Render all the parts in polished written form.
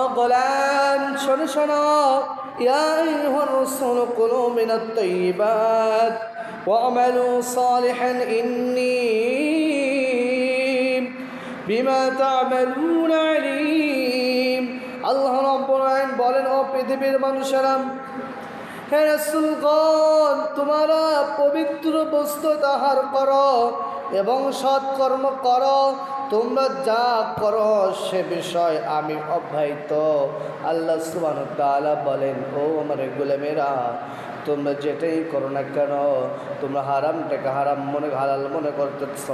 ও গোলাম শোনো শোনো, ইয়া আইয়ুহার রাসূল কুলু মিনাত তাইয়্যিবাত ওয়া আমালু সালিহান ইন্নী বিমা তা'মালুনা আলীম। আল্লাহ রাব্বুল আলামিন বলেন, ও পৃথিবীর মানুষেরা, হে রাসূলগণ, তোমরা পবিত্র বস্তু আহার করো এবং সৎকর্ম করো। তোমরা যা করো সে বিষয় আমি অব্যাহত। আল্লাহ সুবহানাহু ওয়া তাআলা বলেন, ও আমার গোলামেরা, তোমরা যেটাই করো না কেন, তোমরা হারামটাকে হারাম মনে হালাল মনে করতেছ।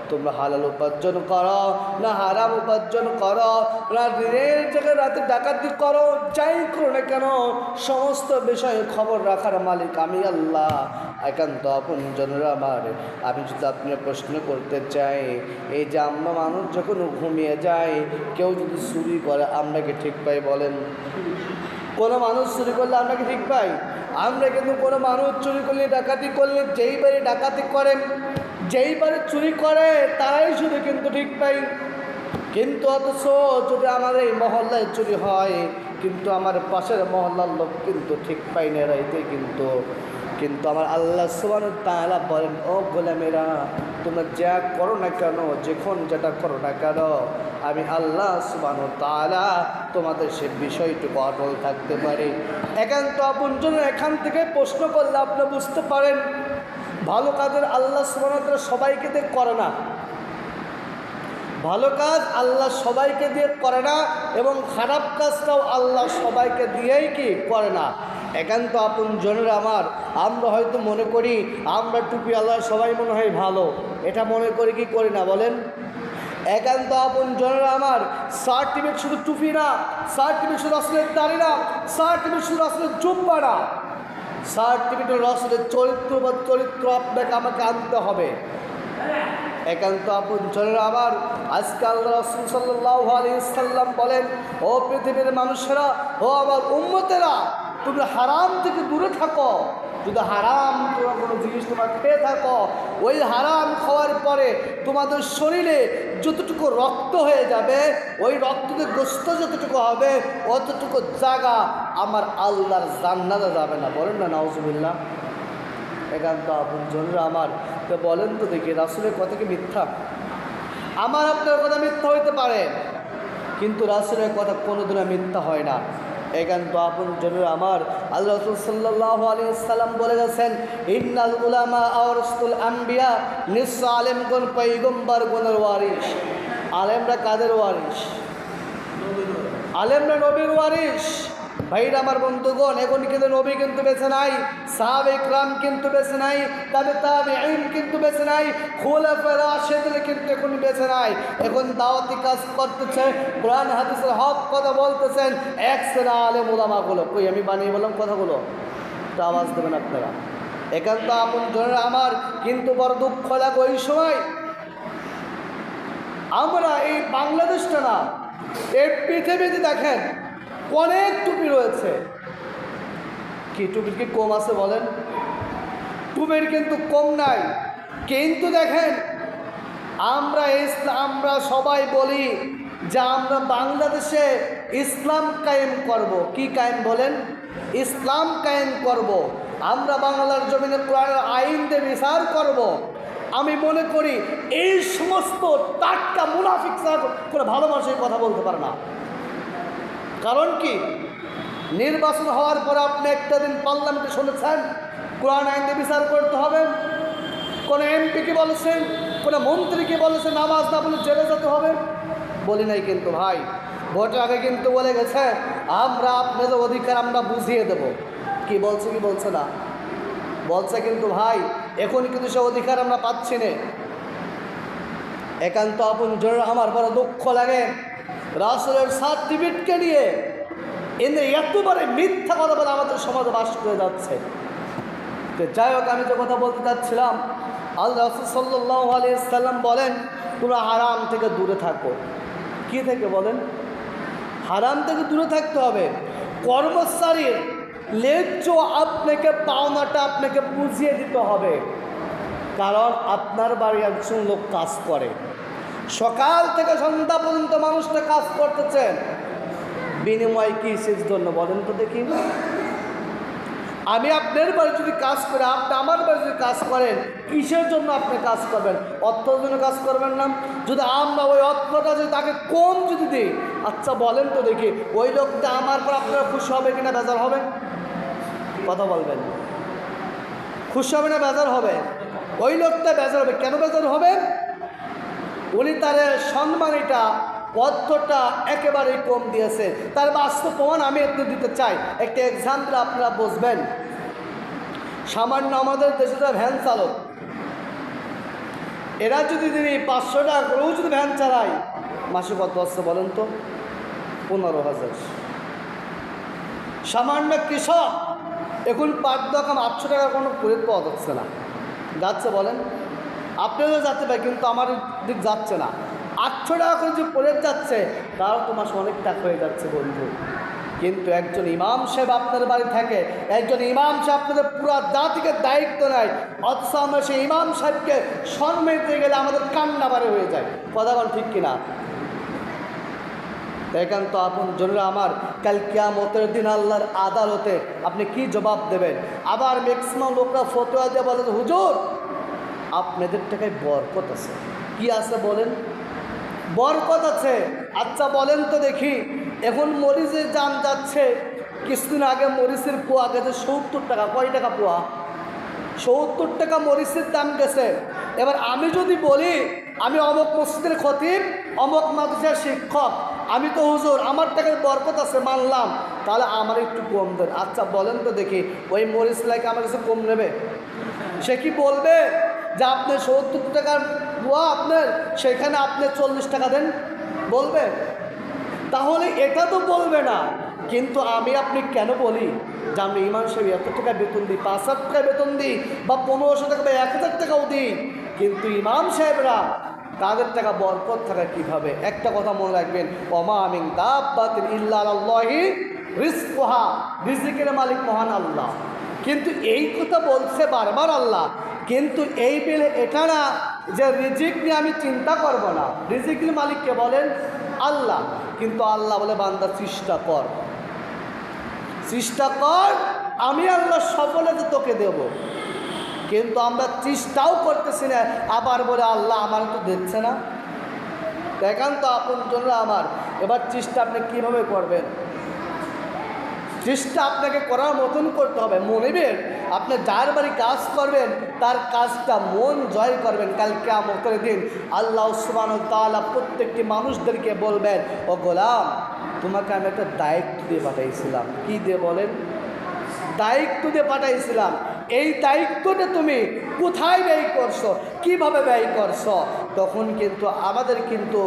তোমরা হালাল উপার্জন করো না হারাম উপার্জন করো, না দিনের জায়গায় রাতে ডাকাতি করো, যাই করো না কেন, সমস্ত বিষয়ে খবর রাখার মালিক আমি আল্লাহ। একান্ত আপনজনেরা আমার, আমি যদি আপনি প্রশ্ন করতে চাই, এই যে আমরা মানুষ যখন ঘুমিয়ে যায়, কেউ যদি চুরি করে আমরা কি ঠিক পাই বলেন? কোনো মানুষ চুরি করলে আমরা কি ঠিক পাই? আমরা কিন্তু কোনো মানুষ চুরি করলে ডাকাতি করলে যেই বাড়ি ডাকাতি করে যেই বাড়ি চুরি করে তারাই শুধু কিন্তু ঠিক পাই। কিন্তু অথচ যদি আমার এই মহল্লায় চুরি হয়, কিন্তু আমার পাশের মহল্লার লোক কিন্তু ঠিক পাই না রাইতে। কিন্তু আমার আল্লাহ সুবহানাহু ওয়া তাআলা বলেন, ও গোলামেরা, তোমরা যা করো না কেন, যখন যেটা করো না কেন, আমি আল্লাহ সুবহানাহু ওয়া তাআলা তোমাদের সে বিষয়টুকু অটল থাকতে পারে। একান্ত আপনজন এখান থেকে প্রশ্ন করলে আপনি বুঝতে পারেন, ভালো কাজের আল্লাহ সুবহানাহু ওয়া তাআলা সবাইকে দিয়ে করে না। ভালো কাজ আল্লাহ সবাইকে দিয়ে করে না, এবং খারাপ কাজটাও আল্লাহ সবাইকে দিয়েই কি করে না। একান্ত আপনজনেরা আমার, আমরা হয়তো মনে করি আমরা টুপি আল্লাহ সবাই মনে হয় ভালো, এটা মনে করি কি করি না বলেন? একান্ত আপনজনেরা আমার, সার্টিফিকেট শুধু টুপি না, সার্টিফিকেট শুধু রাসূলের দাড়ি না, সার্টিফিকেট শুধু রাসূলের জুব্বা না, সার্টিফিকেট রাসূলের চরিত্র বা চরিত্র আপনাকে আমাকে আনতে হবে। একান্ত আপনজনেরা আমার, আজকে আল্লাহ রাসূল সাল্লাল্লাহু আলাইহি ওয়াসাল্লাম বলেন, ও পৃথিবীর মানুষেরা, ও আমার উম্মতেরা, তোমরা হারাম থেকে দূরে থাকো। যদি হারাম তোমরা কোনো জিনিস তোমরা খেয়ে থাকো, ওই হারাম খাওয়ার পরে তোমাদের শরীরে যতটুকু রক্ত হয়ে যাবে, ওই রক্ততে গোস্ত যতটুকু হবে, অতটুকু জায়গা আমার আল্লাহর জান্নাতে যাবে না। বলেন না নাউজুবিল্লাহ। একান্ত আপনজনেরা আমার, তো বলেন তো দেখি, রাসূলের কথা কি মিথ্যা? আমার আপনার কথা মিথ্যা হইতে পারে, কিন্তু রাসূলের কথা কোনোদিনও মিথ্যা হয় না। একান্ত আপনজনেরা আমার, আল্লাহ রাসূল সাল্লাল্লাহু আলাইহি ওয়াসাল্লাম বলে গেছেন, ইন্নাল উলামা ওয়ারাসাতুল আম্বিয়া, নিশ্চয় আলেমগণ পয়গম্বরগণের ওয়ারিস। আলেমরা কাদের ওয়ারিস? আলেমরা নবীর ওয়ারিস। ভাইরা আমার বন্ধুগণ, এখন কিন্তু নবী কিন্তু বেঁচে নাই, সাহাবে ইকরাম কিন্তু বেঁচে নাই, তাবেঈন কিন্তু বেঁচে নাই, খুলাফায়ে রাশিদিন কিন্তু এখন বেঁচে নাই। এখন দাওয়াতি কাজ করতেছে, কোরআন হাদিসের হক কথা বলতেছেন এক শ্রেণী আলেম ওলামাগুলো। কই আমি বানিয়ে বললাম কথাগুলো? তো আওয়াজ দেবেন আপনারা। একান্ত আপনজনেরা আমার, কিন্তু বড় দুঃখ লাগে ওই সময় আমরা এই বাংলাদেশটা না, এই পৃথিবীতে দেখেন অনেক টুপি রয়েছে। কি টুপির কি কম আছে বলেন? টুপির কিন্তু কম নাই। কিন্তু দেখেন, আমরা সবাই বলি যে আমরা বাংলাদেশে ইসলাম কায়েম করব। কি কায়েম বলেন? ইসলাম কায়েম করব। আমরা বাংলার জমিনে কোরআনের আইন দিয়ে বিচার করব। আমি মনে করি এই সমস্ত টাটকা মুনাফিক করে ভালো মানুষের কথা বলতে পারে না। কারণ কি, নির্বাচন হওয়ার পরে আপনি একটা দিন পার্লামেন্টে শুনেছেন কোরআন আইন দিয়ে বিচার করতে হবে? কোনো এমপি কি বলেছেন? কোনো মন্ত্রী কি বলেছেন নামাজ না বলে জেলে যেতে হবে? বলি নাই কিন্তু ভাই। ভোটের আগে কিন্তু বলে গেছে আমরা আপনাদের অধিকার আমরা বুঝিয়ে দেব। কি বলছে কি বলছে না? বলছে কিন্তু ভাই, এখন কিন্তু সে অধিকার আমরা পাচ্ছি না। একান্ত আপনজনেরা আমার বড় দুঃখ লাগে, রাসূলের সার্টিফিকেটকে নিয়ে এতবারে মিথ্যা কথা বলে আমাদের সমাজে বাস করে যাচ্ছে। তো যাই হোক, আমি যে কথা বলতে চাচ্ছিলাম, আল্লাহ রাসূল সাল্লাল্লাহু আলাইহি ওয়াসাল্লাম বলেন, তোমরা হারাম থেকে দূরে থাকো। কি থেকে বলেন? হারাম থেকে দূরে থাকতে হবে। কর্মচারীর ন্যায্য আপনাকে পাওনাটা আপনাকে বুঝিয়ে দিতে হবে। কারণ আপনার বাড়ি একজন লোক কাজ করে, সকাল থেকে সন্ধ্যা পর্যন্ত মানুষটা কাজ করতেছেন, বিনিময় কি শেষ জন্য বলেন তো দেখি। আমি আপনার বাড়ি যদি কাজ করে, আপনি আমার বাড়ি যদি কাজ করেন, কিসের জন্য আপনি কাজ করবেন? অর্থের জন্য কাজ করবেন না? যদি আমরা ওই অর্থটা যদি তাকে কম যদি দিই, আচ্ছা বলেন তো দেখি, ওই লোকটা আমার পর আপনারা খুশি হবে কিনা বেজার হবে? কথা বলবেন। খুশি হবে না বেজার হবে? ওই লোকটা বেজার হবে। কেন বেজার হবে? উনি তার সম্মানীটা অর্থটা একেবারেই কম দিয়েছে। তার বাস্তব প্রমাণ আমি একটু দিতে চাই। একটা এক্সাম্পল আপনারা বুঝবেন। সামান্য আমাদের দেশে যারা ভ্যান চালক, এরা যদি 500 টাকা করেও যদি ভ্যান চালায়, মাসে কত আসছে বলেন তো? 15,000। সামান্য কৃষক এখন পাট দাম 800 টাকা কোনো পরিত পাওয়া যাচ্ছে না। যাচ্ছে বলেন? আপনারও যাচ্ছে ভাই, কিন্তু আমার দিক যাচ্ছে না। 800 টাকা করে যে পড়ে যাচ্ছে, তারও তো মাসে অনেক টাকা হয়ে যাচ্ছে বন্ধু। কিন্তু একজন ইমাম সাহেব আপনার বাড়ি থাকে, একজন ইমাম সাহেব আপনাদের পুরো জাতিকে দায়িত্ব নেয়, অথচ আমরা সেই ইমাম সাহেবকে সম্মান দিতে গেলে আমাদের কান্না বাড়ি হয়ে যায়। কথা বল ঠিক কিনা? দেখেন তো আপন জরুরি আমার, কাল কিয়ামতের দিন আল্লাহর আদালতে আপনি কি জবাব দেবেন? আবার ম্যাক্সিমাম লোকরা ফতোয়া দিয়ে বলে, হুজুর আপনাদের টাকায় বরকত আছে। কি আছে বলেন? বরকত আছে। আচ্ছা বলেন তো দেখি, এখন মরিচের দাম যাচ্ছে, কিছুদিন আগে মরিচের পোয়া গেছে 70 টাকা। কয় টাকা পোয়া? 70 টাকা মরিচের দাম গেছে। এবার আমি যদি বলি আমি অমুক মসজিদের খতিব, অমুক মাদ্রাসার শিক্ষক, আমি তো হুজুর, আমার টাকার বরকত আছে মানলাম, তাহলে আমার একটু কম দেন। আচ্ছা বলেন তো দেখি, ওই মরিচ লাইকে আমার কাছে কম নেবে? সে কি বলবে যে আপনি 70 টাকার পোয়া আপনার, সেখানে আপনি 40 টাকা দেন? বলবে? তাহলে এটা তো বলবে না। কিন্তু আমি আপনি কেন বলি যে আমি ইমাম সাহেব এত টাকা বেতন দিই, 5,000 টাকা বেতন দিই, বা 1500 টাকা বা 1000 টাকাও দিই, কিন্তু ইমাম সাহেবরা তাদের টাকা বরকত থাকা কীভাবে? একটা কথা মনে রাখবেন, ওমা মিন দাব্বাতিন ইল্লা আলাল্লাহি রিজকুহা, রিজিকের মালিক মহান আল্লাহ। কিন্তু এই কথা বলছে বারবার আল্লাহ, কিন্তু এই বেলে এটা না যে রিজিক নিয়ে আমি চিন্তা করব না। রিজিকের মালিককে বলেন আল্লাহ, কিন্তু আল্লাহ বলে বান্দা চেষ্টা কর, চেষ্টা কর, আমি আল্লাহ সফলতা তোকে দেব। কিন্তু আমরা চেষ্টাও করতেছি না, আবার বলে আল্লাহ আমার তো দিচ্ছে না। দেখেন তো আপন জন্য আমার, এবার চেষ্টা আপনি কীভাবে করবেন? চেষ্টা আপনাকে করার মতন করতে হবে। মনিবের আপনি যার বাড়ি কাজ করবেন, তার কাজটা মন জয় করবেন। কাল কিয়ামতের দিন আল্লাহ সুবহানাহু ওয়া তাআলা প্রত্যেকটি মানুষদেরকে বলবেন, ও গোলাম, তোমাকে আমি একটা দায়িত্ব দিয়ে পাঠাইছিলাম। কি দিয়ে বলেন? দায়িত্ব দিয়ে পাঠাইছিলাম। এই দায়িত্বটা তুমি কোথায় ব্যয় করছো, কিভাবে ব্যয় করছো? তখন কিন্তু আমাদের কিন্তু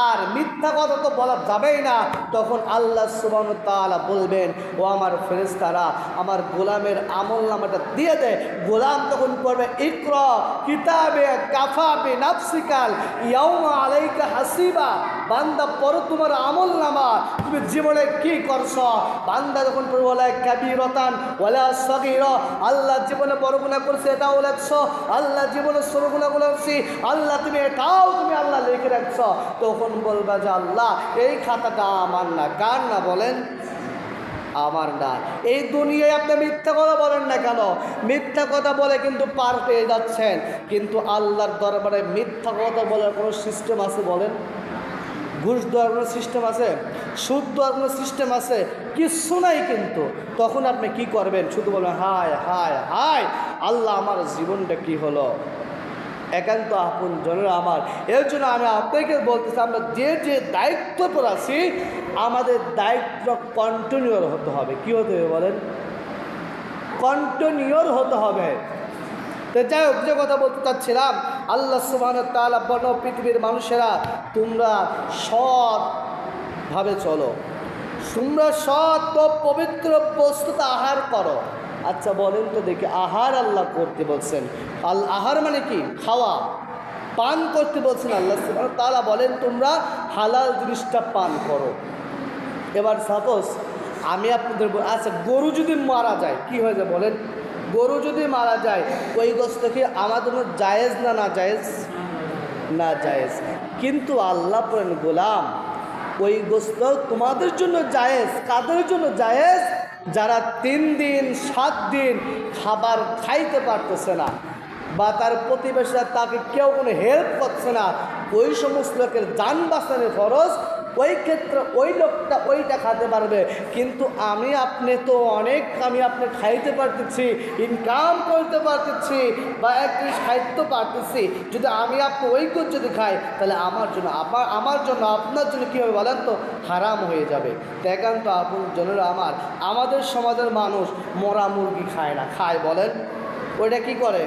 আর মিথ্যা কথা তো বলা যাবেই না। তখন আল্লাহ সুবহানাহু ওয়া তাআলা বলবেন, ও আমার ফেরেশতারা আমার গোলামের আমলনামাটা দিয়ে দেয়। গোলাম তখন করবে, ইকরা কিতাবে কাফা বিনাফসিকাল ইয়াউমা আলাইকা হাসিবা। বান্দা পড়ো তোমার আমলনামা, তুমি জীবনে কি করছো। বান্দা যখন পড়বে ওয়ালা কাবীরাতান ওয়ালা সাগীরা, আল্লাহ জীবনে বড় গুনাহ করছে এটাও লেখছো, আল্লাহ জীবনে ছোট গুনাহ করেছি আল্লাহ তুমি এটাও তুমি আল্লাহ লিখে রাখছো। তখন বলবা যে আল্লাহ এই খাতাটা আমার না। কার না বলেন? আমার না। এই দুনিয়ায় আপনি মিথ্যা কথা বলেন না কেন? মিথ্যা কথা বলে কিন্তু পার পেয়ে যাচ্ছেন, কিন্তু আল্লাহর দরবারে মিথ্যা কথা বলার কোনো সিস্টেম আছে বলেন? ঘুষ দেওয়ার কোনো সিস্টেম আছে? সুদ দেওয়ার কোনো সিস্টেম আছে? কিচ্ছু নাই। কিন্তু তখন আপনি কি করবেন? শুধু বলবেন হায় হায় হায় আল্লাহ আমার জীবনটা কি হলো। একান্ত আপন জনের আমার, এর জন্য আমি আপনাকে বলতেছি, আমরা যে যে দায়িত্ব পর আছি, আমাদের দায়িত্ব কন্টিনিউর হতে হবে। কি হতে হবে বলেন? কন্টিনিউর হতে হবে। তো যাই হোক, যে কথা বলতে চাচ্ছিলাম, আল্লাহ সুবহানাহু ওয়া তাআলা বর্ণ পৃথিবীর মানুষেরা তোমরা সৎভাবে চলো, তোমরা সৎ ও পবিত্র বস্তুতে আহার করো। আচ্ছা বলেন তো দেখি, আহার আল্লাহ করতে বলছেন, আহার মানে কি? খাওয়া, পান করতে বলছেন আল্লাহ সুবহানাহু ওয়া তাআলা। বলেন তোমরা হালাল জিনিসটা পান করো। এবার সাপোজ আমি আপনাদের আচ্ছা, গরু যদি মারা যায় কি হয়ে যায় বলেন? গরু যদি মারা যায়, ওই গোশত কি আমাদের জায়েজ না না জায়েজ? না জায়েজ। কিন্তু আল্লাহ বলেন, গোলাম ওই গোস্ত তোমাদের জন্য জায়েজ। কাদের জন্য জায়েজ? যারা 3 দিন 7 দিন খাবার খাইতে পারতেছে না, বা তার প্রতিবেশীরা তাকে কেউ কোনো হেল্প করছে না, ওই সমস্ত লোকের জান বাঁচানোর খরচ, ওই ক্ষেত্রে ওই লোকটা ওইটা খাতে পারবে। কিন্তু আপনি তো অনেক, আপনি খাইতে পারতেছি, ইনকাম করতে পারতেছি, বা একটু খাইতে পারতেছি, যদি আপনি ওই যদি খাই, তাহলে আমার জন্য আপনার জন্য কী হবে বলেন তো? হারাম হয়ে যাবে। দেখেন তো আপন জনেরা আমাদের সমাজের মানুষ মরা মুরগি খায় না, খায় বলেন? ওইটা কি করে?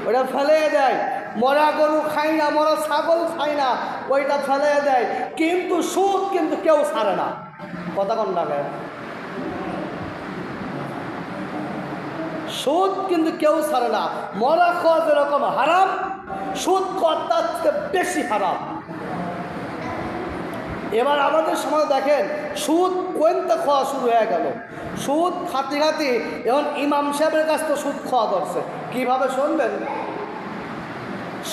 ওটা ফেলে দেয়। মরা গরু খাই না, মরা ছাগল খাই না, ওইটা ফেলে দেয়। কিন্তু সুদ কিন্তু কেউ ছাড়ে না। কথা কোন লাগে? সুদ কিন্তু কেউ ছাড়ে না। মরা খাওয়া যেরকম হারাম, সুদ খাওয়া তার থেকে বেশি হারাম। এবার আমাদের সময় দেখেন সুদ কোনটা খাওয়া শুরু হয়ে গেল। সুদ খাতি খাতি এখন ইমাম সাহেবের কাছ তো সুদ খাওয়া করছে। কীভাবে শুনবেন?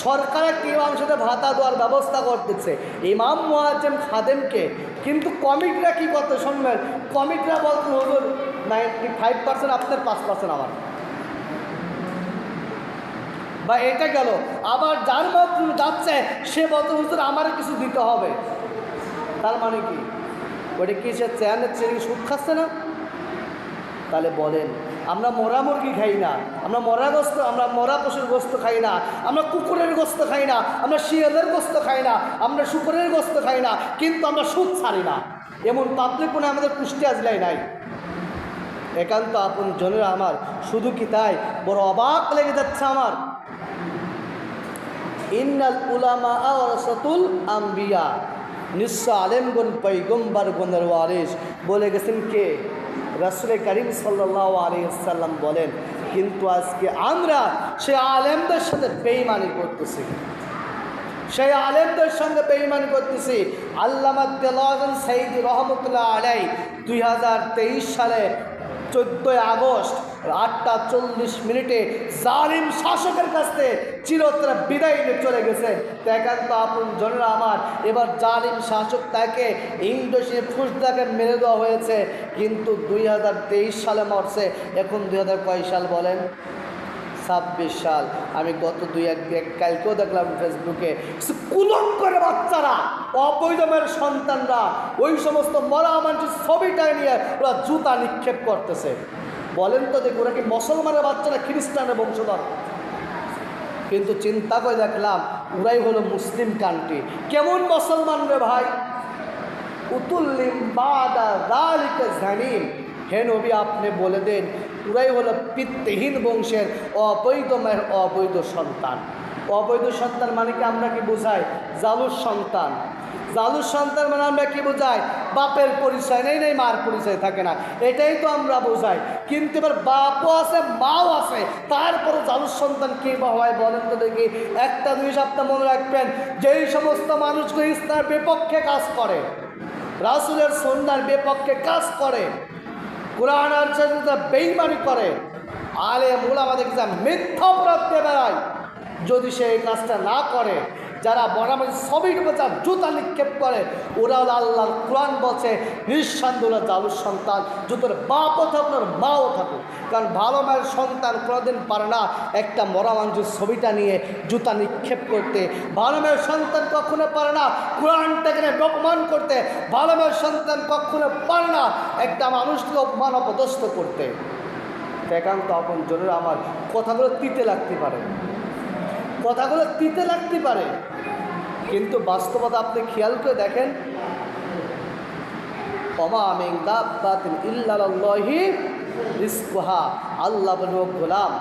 সরকার একটা ইমাম সাথে ভাতা দেওয়ার ব্যবস্থা করতেছে ইমাম মুয়াজ্জিম খাদেমকে, কিন্তু কমিটিরা কী করতে শুনবেন? কমিটিরা বলতে হুজুর 95% আপনার, 5% আমার, বা এটা গেল। আবার যার মাধ্যমে যাচ্ছে সে বলতে হুজুর আমার কিছু দিতে হবে। তার মানে কি? ওটা কি সে চেয়ারের চেয়ে সুদ খাচ্ছে না? তাহলে বলেন, আমরা মরা মুরগি খাই না, আমরা মরা পশুর গোস্ত খাই না, আমরা কুকুরের গোস্ত খাই না, আমরা শিয়ালের গোস্ত খাই না, আমরা শুকরের গোস্ত খাই না, কিন্তু আমরা সুদ ছাড়ি না। এমন পাবলিক মনে আমাদের কুষ্টিয়া জেলায় নাই। একান্ত আপন জনেরা শুধু কি তাই, বড় অবাক লেগে যাচ্ছে আমার। ইন্নাল উলামা ওয়ারাসাতুল আম্বিয়া, নিশ্চয় আলেমগণ পয়গম্বরগণের ওয়ারিস। বলে গেছেন কে? রাসূল করিম সাল্লাল্লাহু আলাইহি ওয়াসাল্লাম বলেন। কিন্তু আজকে আমরা সেই আলেমদের সাথে বেঈমানি করতেছি, সেই আলেমদের সঙ্গে বেঈমানি করতেছি। আল্লামা দেলাওয়ার সাইদি রহমতুল্লাহ আলাইহি 2023 সালে 14 আগস্ট 8:40 জালিম শাসকের কাছ থেকে চিরতরে বিদায় নিয়ে চলে গেছে। দেখেন তো আপন জনেরা এবার জালিম শাসক তাকে ইন্ডোনেশিয়া ফুসদাকে মেরে দেওয়া হয়েছে, কিন্তু 2023 সালে মরছে। এখন 2000 কয় সাল বলেন? 26 সাল। আমি গত কালকেও দেখলাম ফেসবুকে কুলঙ্কের বাচ্চারা, অবৈধমের সন্তানরা ওই সমস্ত মরা মানুষের ছবিটাই নিয়ে ওরা জুতা নিক্ষেপ করতেছে। বলেন তো দেখুন, ওরা কি মুসলমানের বাচ্চারা খ্রিস্টানের বংশধর? কিন্তু চিন্তা করে দেখলাম ওরাই হলো মুসলিম কান্ট্রি। কেমন মুসলমান রে ভাই! উতুল্লিম বাদা যালিকা জানিম। হে নবী, আপনি বলে দেন ওরাই হলো পিতৃহীন বংশের অবৈধ মায়ের অবৈধ সন্তান। অবৈধ সন্তান মানে কি আমরা কি বোঝাই? জালুর সন্তান। জালুর সন্তান মানে আমরা কি বোঝাই? বাপের পরিচয় নেই, মার পরিচয় থাকে না, এটাই তো আমরা বোঝাই। কিন্তু এবার বাপও আছে, মাও আছে, তারপরে জালুর সন্তান কে বা হয় বলেন তো দেখি। একটা জিনিস আপনি মনে রাখবেন, যেই সমস্ত মানুষগুলো ইসলামের বিপক্ষে কাজ করে, রাসূলের সুন্নাহর বিপক্ষে কাজ করে, কোরআন আর সুন্নাহর বেঈমানি করে, আলেম ওলামাদেরকে যা মিথ্যা অপরাধ দিয়ে বেড়ায়, যদি সে এই কাজটা না করে, যারা বরাবর সবই যা জুতা নিক্ষেপ করে, ওরা হলো আল্লাহর কোরআন বলছে নিঃসন্দেহ জালুর সন্তান, জুতোর বাপও থাকুক আর মাও থাকুক। কারণ ভালো মায়ের সন্তান কোনোদিন পারে না একটা মরা মানুষের ছবিটা নিয়ে জুতা নিক্ষেপ করতে। ভালো মায়ের সন্তান কখনো পারে না কোরআনটাকে অপমান করতে। ভালো মায়ের সন্তান কখনো পারে না একটা মানুষকে অপমান অপদস্থ করতে। একান্ত আপন জনের কথাগুলো তিতে লাগতে পারে, কথাগুলো তিতে লাগতে পারে, কিন্তু বাস্তবতা আপনি খেয়াল করে দেখেন, ওমা মিন দাব্বাতিন ইল্লা আলাল্লাহি রিজকুহা। আল্লাহ বলল, গোলাম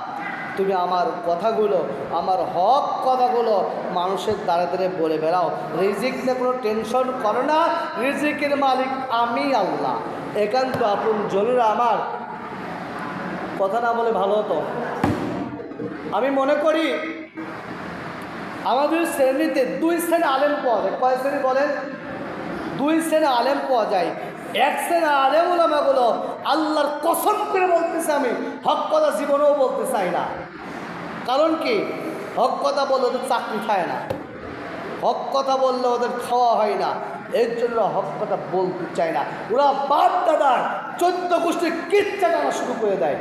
তুমি আমার কথাগুলো, আমার হক কথাগুলো মানুষের দ্বারা দ্বারে বলে বেড়াও। রিজিক নিয়ে কোনো টেনশন করো না, রিজিকের মালিক আমি আল্লাহ। একান্ত আপন জনেরা কথা না বলে ভালো হতো। আমি মনে করি আমাদের শ্রেণীতে 2 শ্রেণী আলেম পাওয়া যায়। কয় শ্রেণী বলেন? 2 শ্রেণী আলেম পাওয়া যায়। এক শ্রেণী আলেম ওলামাগুলো আল্লাহর কসম করে বলতেছে, আমি হক কথা জীবনেও বলতে চাই না। কারণ কি? হক কথা বললে ওদের চাকরি খায় না, হক কথা বললে ওদের খাওয়া হয় না। এর জন্য হক কথা বলতে চায় না। ওরা বাপ দাদার 14 গোষ্ঠীর কিচ্ছা টানা শুরু করে দেয়।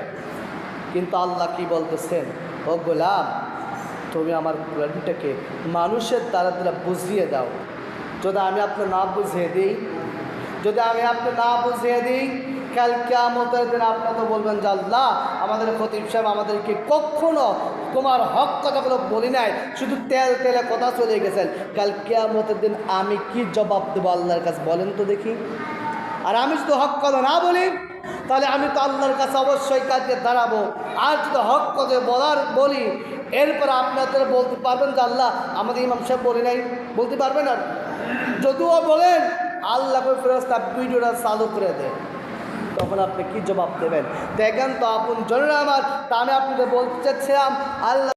কিন্তু আল্লাহ কি বলতেছেন, ও গোলাম তুমি আমার কোরআনটাকে মানুষের দ্বারা দ্বারা বুঝিয়ে দাও। যদি আমি আপনার না বুঝিয়ে দিই, কাল কিয়ামতের দিন আপনারা তো বলবেন যে আল্লাহ আমাদের খতিব সাহেব আমাদেরকে কখনো তোমার হক কথাগুলো বলি নাই, শুধু তেলে কথা চলে গেছেন। কাল কিয়ামতের দিন আমি কি জবাব দেবো আল্লাহর কাছে বলেন তো দেখি? আর আমি যদি হক কথা না বলি তাহলে আমি তো আল্লাহর কাছে অবশ্যই কাজে দাঁড়াবো। আর যদি হক কথা বলি এরপর আপনাদের বলতে পারবেন যে আল্লাহ আমাদের ইমাম সাহেব বলি নাই, বলতে পারবেন? আর যদিও বলেন আল্লাহ ফেরেশতা ভিডিওটা চালু করে দেয়, তখন আপনি কি জবাব দেবেন? দেখেন তো আপন জনের আমার, তা আমি আপনাদের বলতে চাচ্ছিলাম আল্লাহ